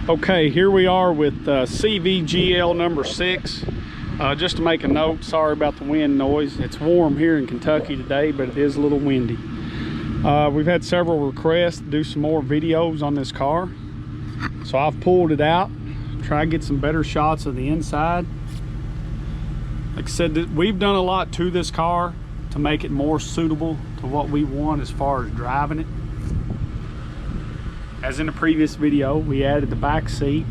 Okay, here we are with CVGL number 6. Just to make a note, sorry about the wind noise. It's warm here in Kentucky today, but it is a little windy. We've had several requests to do some more videos on this car. So I've pulled it out, try to get some better shots of the inside. Like I said, we've done a lot to this car to make it more suitable to what we want as far as driving it. As in the previous video, we added the back seat.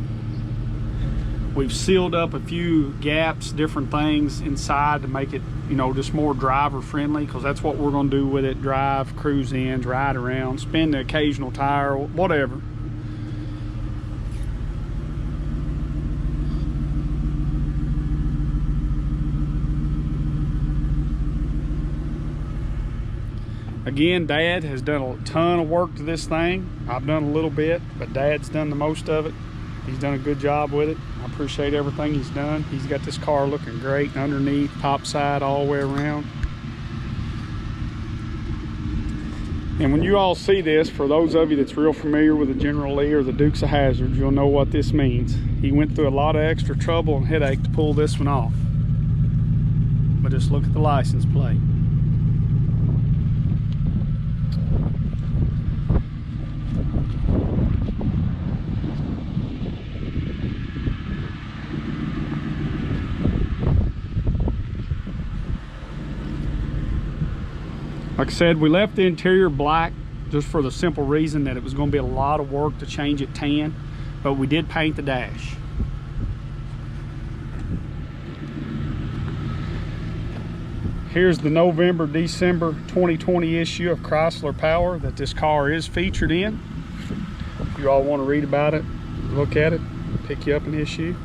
We've sealed up a few gaps, different things inside to make it, you know, just more driver friendly, because that's what we're going to do with it. Drive, cruise in, ride around, spin the occasional tire, whatever. Again, Dad has done a ton of work to this thing. I've done a little bit, but Dad's done the most of it. He's done a good job with it. I appreciate everything he's done. He's got this car looking great underneath, top side, all the way around. And when you all see this, for those of you that's real familiar with the General Lee or the Dukes of Hazzard, you'll know what this means. He went through a lot of extra trouble and headache to pull this one off. But just look at the license plate. Like I said, we left the interior black just for the simple reason that it was going to be a lot of work to change it tan, but we did paint the dash. Here's the November-December 2020 issue of Chrysler Power that this car is featured in. If you all want to read about it, look at it, pick you up an issue.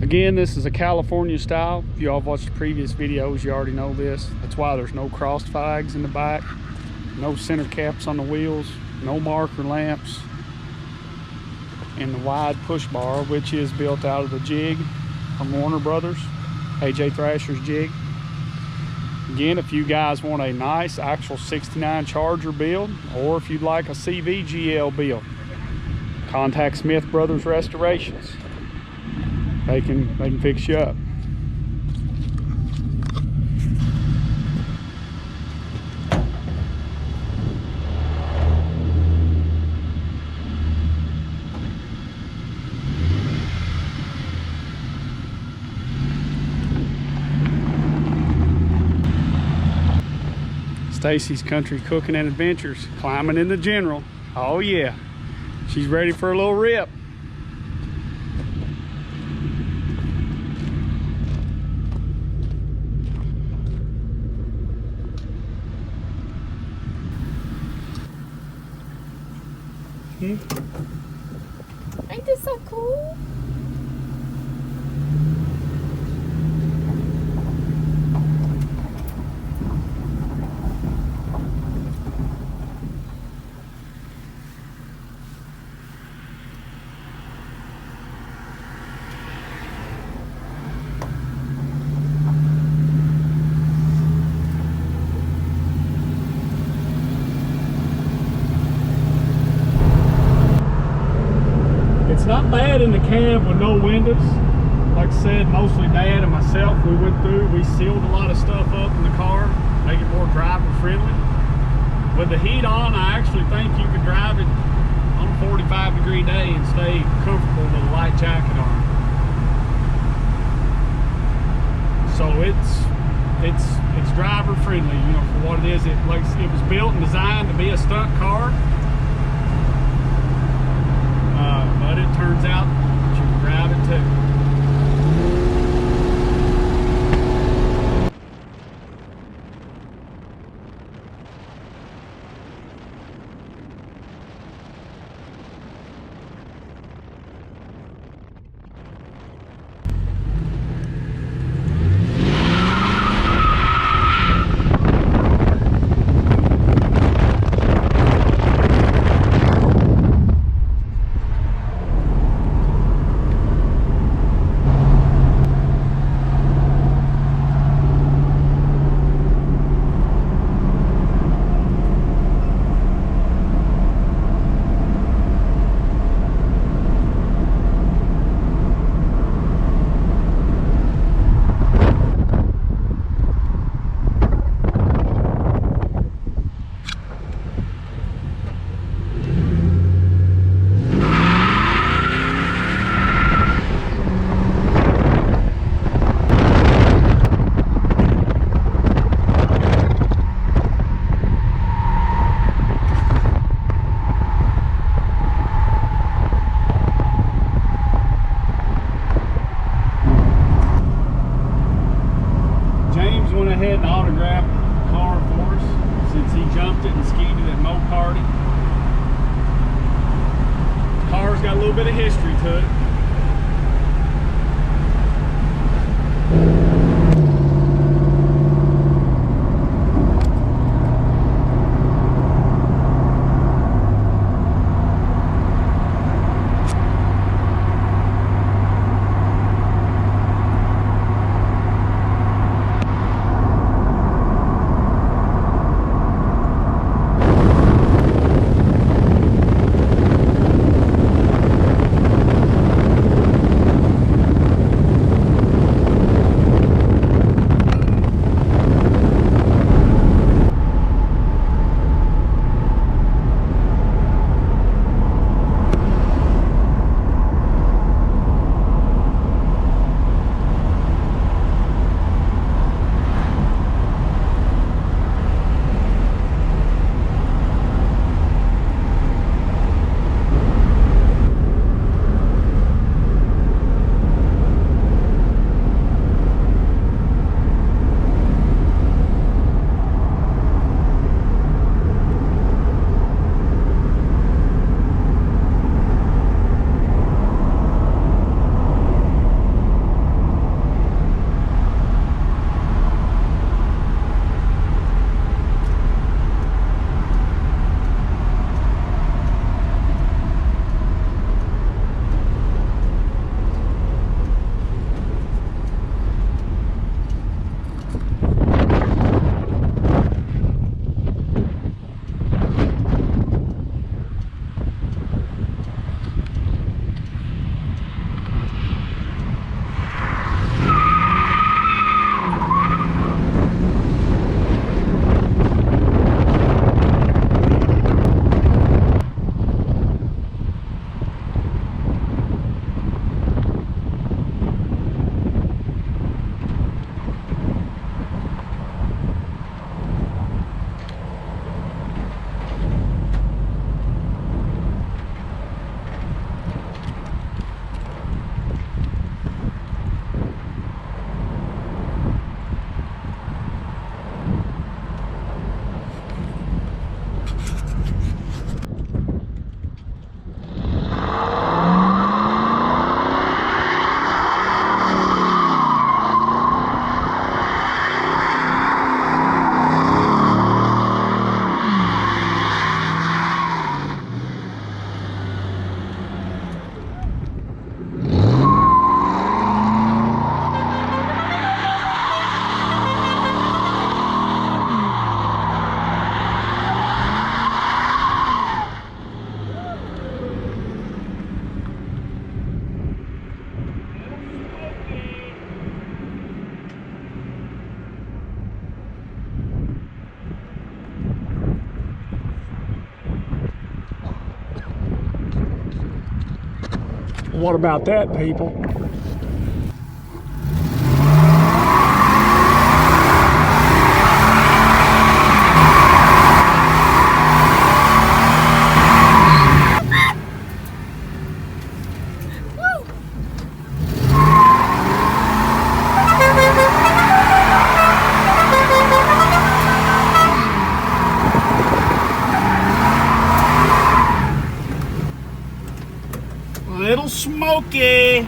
Again, this is a California style. If you all watched the previous videos, you already know this. That's why there's no crossed flags in the back, no center caps on the wheels, no marker lamps, and the wide push bar, which is built out of the jig from Warner Brothers, AJ Thrasher's jig. Again, if you guys want a nice actual 69 Charger build, or if you'd like a CVGL build, contact Smith Brothers Restorations. They can fix you up. Stacy's Country Cooking and Adventures, climbing in the General. Oh yeah, she's ready for a little rip. Ain't this so cool? It's not bad in the cab with no windows. Like I said, mostly Dad and myself, we went through, we sealed a lot of stuff up in the car, make it more driver friendly. With the heat on, I actually think you could drive it on a 45-degree day and stay comfortable with a light jacket on. So it's driver friendly, you know, for what it is. It was built and designed to be a stunt car. But it turns out that you can drive it too. autograph car for us since he jumped it and skied it at Mo Party. Car's got a little bit of history to it. What about that, people? Little smoky.